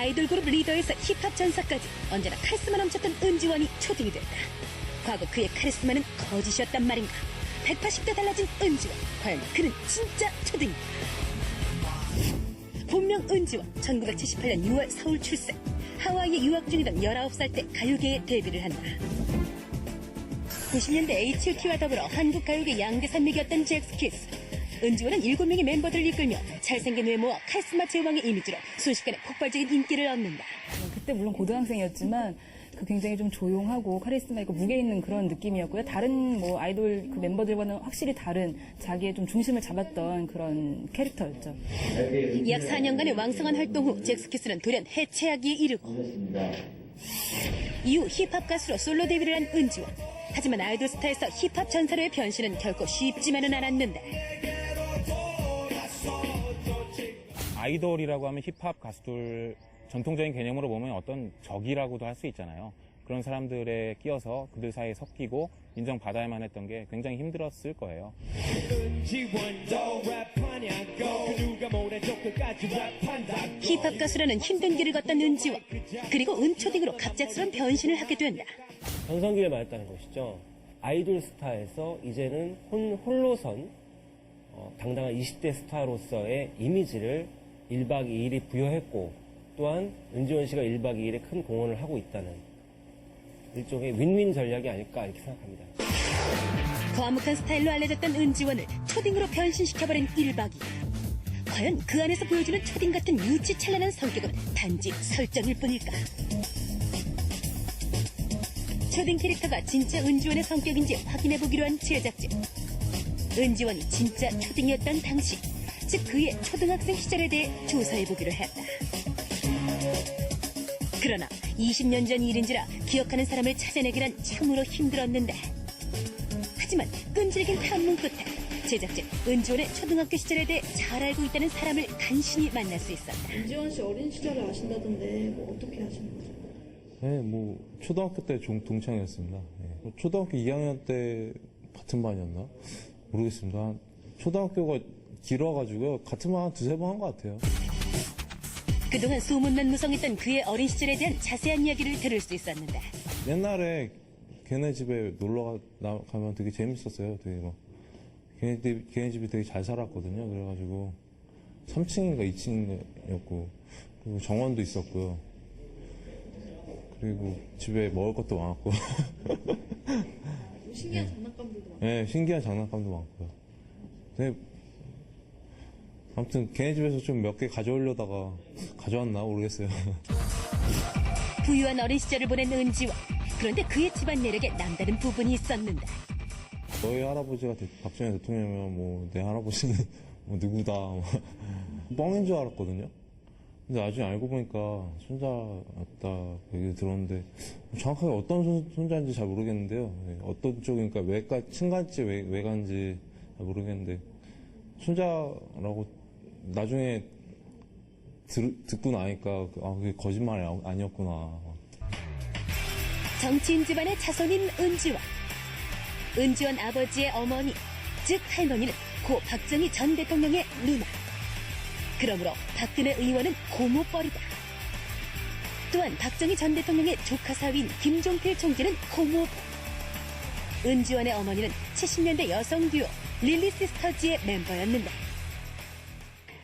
아이돌 그룹 리더에서 힙합 전사까지 언제나 카리스마 넘쳤던 은지원이 초딩이 됐다. 과거 그의 카리스마는 거짓이었단 말인가. 180도 달라진 은지원. 과연 그는 진짜 초딩이다. 본명 은지원. 1978년 6월 서울 출생. 하와이에 유학 중이던 19살 때 가요계에 데뷔를 한다. 90년대 H.O.T와 더불어 한국 가요계 양대 산맥이었던 잭스키스. 은지원은 7명의 멤버들을 이끌며 잘생긴 외모와 카리스마 제왕의 이미지로 순식간에 폭발적인 인기를 얻는다. 그때 물론 고등학생이었지만 그 굉장히 좀 조용하고 카리스마 있고 무게 있는 그런 느낌이었고요. 다른 뭐 아이돌 그 멤버들과는 확실히 다른 자기의 좀 중심을 잡았던 그런 캐릭터였죠. 약 4년간의 왕성한 활동 후 잭스키스는 돌연 해체하기에 이르고 이후 힙합 가수로 솔로 데뷔를 한 은지원. 하지만 아이돌 스타에서 힙합 전사로의 변신은 결코 쉽지만은 않았는데 아이돌이라고 하면 힙합 가수들 전통적인 개념으로 보면 어떤 적이라고도 할 수 있잖아요. 그런 사람들에 끼어서 그들 사이에 섞이고 인정받아야만 했던 게 굉장히 힘들었을 거예요. 힙합 가수라는 힘든 길을 걷던 은지원. 그리고 은초딩으로 갑작스런 변신을 하게 된다. 전성기를 맞았다는 것이죠. 아이돌 스타에서 이제는 홀로선 당당한 20대 스타로서의 이미지를 1박 2일이 부여했고 또한 은지원 씨가 1박 2일에 큰 공헌을 하고 있다는 일종의 윈윈 전략이 아닐까 이렇게 생각합니다. 과묵한 스타일로 알려졌던 은지원을 초딩으로 변신시켜버린 1박 2일. 과연 그 안에서 보여주는 초딩 같은 유치 찬란한 성격은 단지 설정일 뿐일까? 초딩 캐릭터가 진짜 은지원의 성격인지 확인해보기로 한 제작진. 은지원이 진짜 초딩이었던 당시, 즉 그의 초등학생 시절에 대해 조사해보기로 했다. 그러나 20년 전 일인지라 기억하는 사람을 찾아내기란 참으로 힘들었는데, 하지만 끈질긴 탐문 끝에 제작진 은지원의 초등학교 시절에 대해 잘 알고 있다는 사람을 간신히 만날 수 있었다. 은지원 씨 어린 시절을 아신다던데 뭐 어떻게 아시는 거죠? 네, 뭐 초등학교 때 동창이었습니다. 네. 초등학교 2학년 때 같은 반이었나? 모르겠습니다. 초등학교가 길어가지고 같은 반 한 두세 번 한 것 같아요. 그동안 소문만 무성했던 그의 어린 시절에 대한 자세한 이야기를 들을 수 있었는데, 옛날에 걔네 집에 놀러 가면 되게 재밌었어요. 되게 막 걔네 집이 되게 잘 살았거든요. 그래가지고 3층인가 2층이었고 그리고 정원도 있었고요. 그리고 집에 먹을 것도 많았고 신기한 장난감들도 많아요. 네, 신기한 장난감도 많고요. 근데 아무튼 걔네 집에서 좀 몇 개 가져오려다가 가져왔나 모르겠어요. 부유한 어린 시절을 보낸 은지원. 그런데 그의 집안 내력에 남다른 부분이 있었는데, 너희 할아버지가 박정희 대통령이면 뭐 내 할아버지는 뭐 누구다 뻥인 줄 알았거든요. 근데 나중에 알고 보니까 손자였다 얘기 들었는데 정확하게 어떤 손자인지 잘 모르겠는데요. 어떤 쪽이니까 친간지 외간지 잘 모르겠는데 손자라고 나중에 듣고 나니까 그게 거짓말이 아니었구나. 정치인 집안의 자손인 은지원. 은지원 아버지의 어머니, 즉 할머니는 고 박정희 전 대통령의 누나. 그러므로 박근혜 의원은 고모뻘이다. 또한 박정희 전 대통령의 조카 사위인 김종필 총재는 고모부. 은지원의 어머니는 70년대 여성 듀오 릴리 시스터즈의 멤버였는데,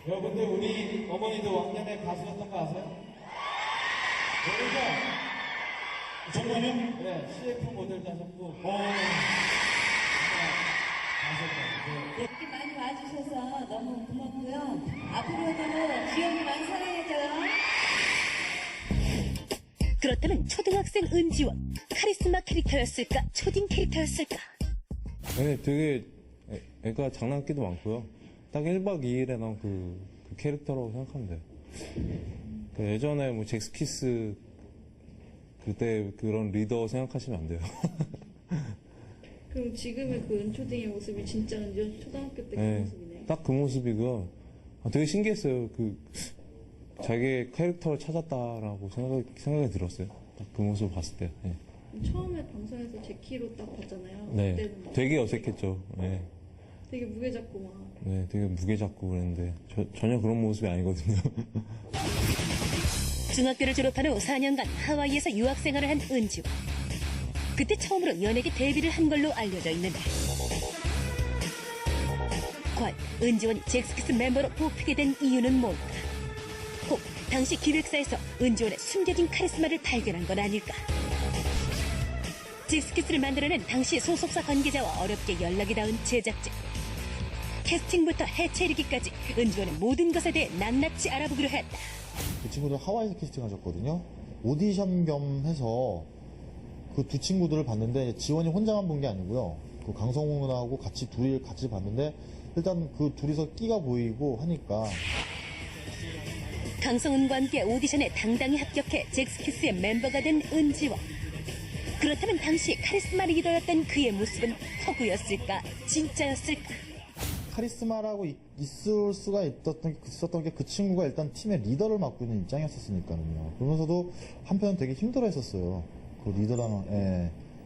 여러분들 우리 어머니도 왕년에 가수였던 거 아세요? 모르죠? 정말요? 네, CF 모델도 하셨고 가수였어요. 이렇게 많이 와주셔서 너무 고맙고요. 앞으로도 지원이 많이 사랑해줘요. 그렇다면 초등학생 은지원, 카리스마 캐릭터였을까? 초딩 캐릭터였을까? 네, 되게 애가 장난기도 많고요. 딱 1박 2일에 나온 그 캐릭터라고 생각하면 돼요. 그 예전에 뭐 잭스키스 그때 그런 리더 생각하시면 안 돼요. 그럼 지금의 그 은초딩의 모습이 진짜 은지원 초등학교 때 그 네, 모습이네. 딱 그 모습이고요. 되게 신기했어요. 자기의 캐릭터를 찾았다라고 생각이 들었어요. 딱 그 모습을 봤을 때. 네. 처음에 방송에서 제키로 딱 봤잖아요. 네, 그때는 막 되게 어색했죠. 네. 되게 무게 잡고 막. 네, 되게 무게 잡고 그랬는데 전혀 그런 모습이 아니거든요. 중학교를 졸업한 후 4년간 하와이에서 유학생활을 한 은지원. 그때 처음으로 연예계 데뷔를 한 걸로 알려져 있는데 과연 은지원이 잭스키스 멤버로 뽑히게 된 이유는 뭘까? 혹 당시 기획사에서 은지원의 숨겨진 카리스마를 발견한 건 아닐까? 잭스키스를 만들어낸 당시 소속사 관계자와 어렵게 연락이 닿은 제작진. 캐스팅부터 해체리기까지 은지원의 모든 것에 대해 낱낱이 알아보기로 했다. 그 친구들 하와이에서 캐스팅하셨거든요. 오디션 겸 해서 그 두 친구들을 봤는데 지원이 혼자만 본 게 아니고요. 그 강성훈하고 둘이 같이 봤는데 일단 그 둘이서 끼가 보이고 하니까 강성훈과 함께 오디션에 당당히 합격해 잭스키스의 member가 된 은지원. 그렇다면 당시 카리스마 리더였던 그의 모습은 허구였을까? 진짜였을까? 카리스마라고 있을 수가 있었던 게 그 친구가 일단 팀의 리더를 맡고 있는 입장이었으니까요. 그러면서도 한편은 되게 힘들어했었어요. 그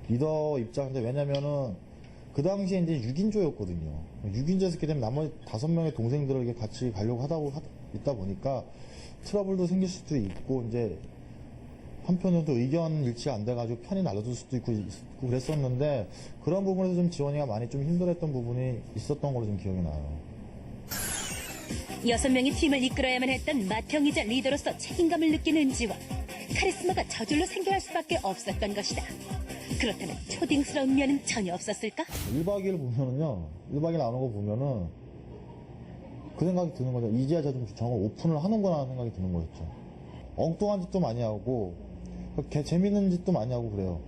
리더 입장인데 왜냐면은 그 당시에 이제 6인조였거든요. 6인조였기 때문에 나머지 5명의 동생들에게 같이 가려고 있다 보니까 트러블도 생길 수도 있고 이제 한편으로 또 의견 일치가 안 돼가지고 편이 날려줄 수도 있고 그랬었는데 그런 부분에서 좀 지원이가 많이 좀 힘들었던 부분이 있었던 걸로 좀 기억이 나요. 6명의 팀을 이끌어야만 했던 맏형이자 리더로서 책임감을 느끼는 은지원. 카리스마가 저절로 생겨날 수밖에 없었던 것이다. 그렇다면 초딩스러운 면은 전혀 없었을까? 1박 2일 보면은요, 1박 2일 나오는 거 보면은 그 생각이 드는 거죠. 이제야 좀 저걸 오픈을 하는구나 하는 생각이 드는 거였죠. 엉뚱한 짓도 많이 하고, 재밌는 짓도 많이 하고 그래요.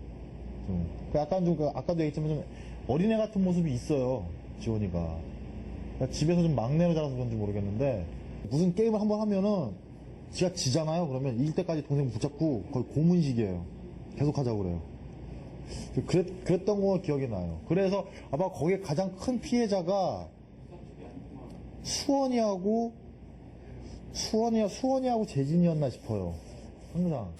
약간 아까도 얘기했지만 좀 어린애 같은 모습이 있어요, 지원이가. 집에서 좀 막내로 자라서 그런지 모르겠는데, 무슨 게임을 한번 하면은, 지가 지잖아요? 그러면 이길 때까지 동생 붙잡고 거의 고문식이에요. 계속 하자고 그래요. 그랬던 거 기억이 나요. 그래서 아마 거기에 가장 큰 피해자가 수원이하고 재진이었나 싶어요. 항상.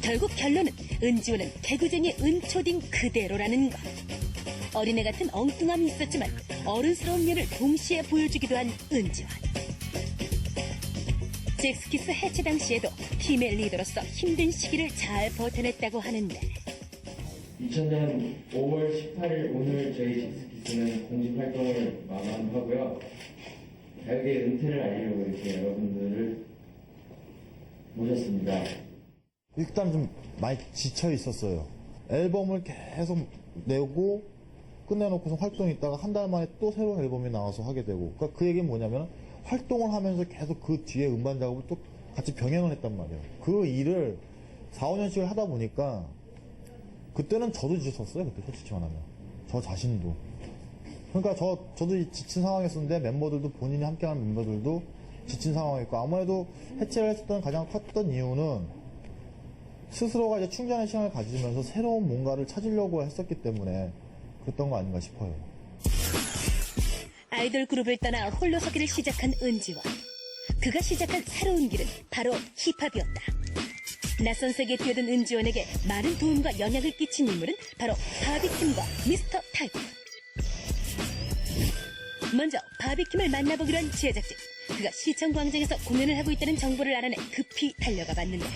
결국 결론은 은지원은 개구쟁이 은초딩 그대로라는 것. 어린애 같은 엉뚱함이 있었지만 어른스러운 면을 동시에 보여주기도 한 은지원. 잭스키스 해체 당시에도 팀의 리더로서 힘든 시기를 잘 버텨냈다고 하는데 2000년 5월 18일 오늘 저희 잭스키스는 공식 활동을 마감하고요. 가요계 은퇴를 알리려고 이렇게 여러분들을 모셨습니다. 일단 좀 많이 지쳐 있었어요. 앨범을 계속 내고 끝내놓고서 활동 있다가 한 달 만에 또 새로운 앨범이 나와서 하게 되고 그러니까 그 얘기는 뭐냐면 활동을 하면서 계속 그 뒤에 음반 작업을 또 같이 병행을 했단 말이에요. 그 일을 4, 5년씩을 하다 보니까 그때는 저도 지쳤어요. 그때 솔직히 말하면. 저 자신도. 그러니까 저도 지친 상황이었는데 멤버들도 본인이 함께하는 멤버들도 지친 상황이었고 아무래도 해체를 했었던 가장 컸던 이유는 스스로가 이제 충전의 시간을 가지면서 새로운 뭔가를 찾으려고 했었기 때문에 그랬던 거 아닌가 싶어요. 아이돌 그룹을 떠나 홀로 서기를 시작한 은지원. 그가 시작한 새로운 길은 바로 힙합이었다. 낯선 세계에 뛰어든 은지원에게 많은 도움과 영향을 끼친 인물은 바로 바비킴과 미스터 타이거. 먼저 바비킴을 만나보기로 한 제작진. 그가 시청광장에서 공연을 하고 있다는 정보를 알아내 급히 달려가 봤는데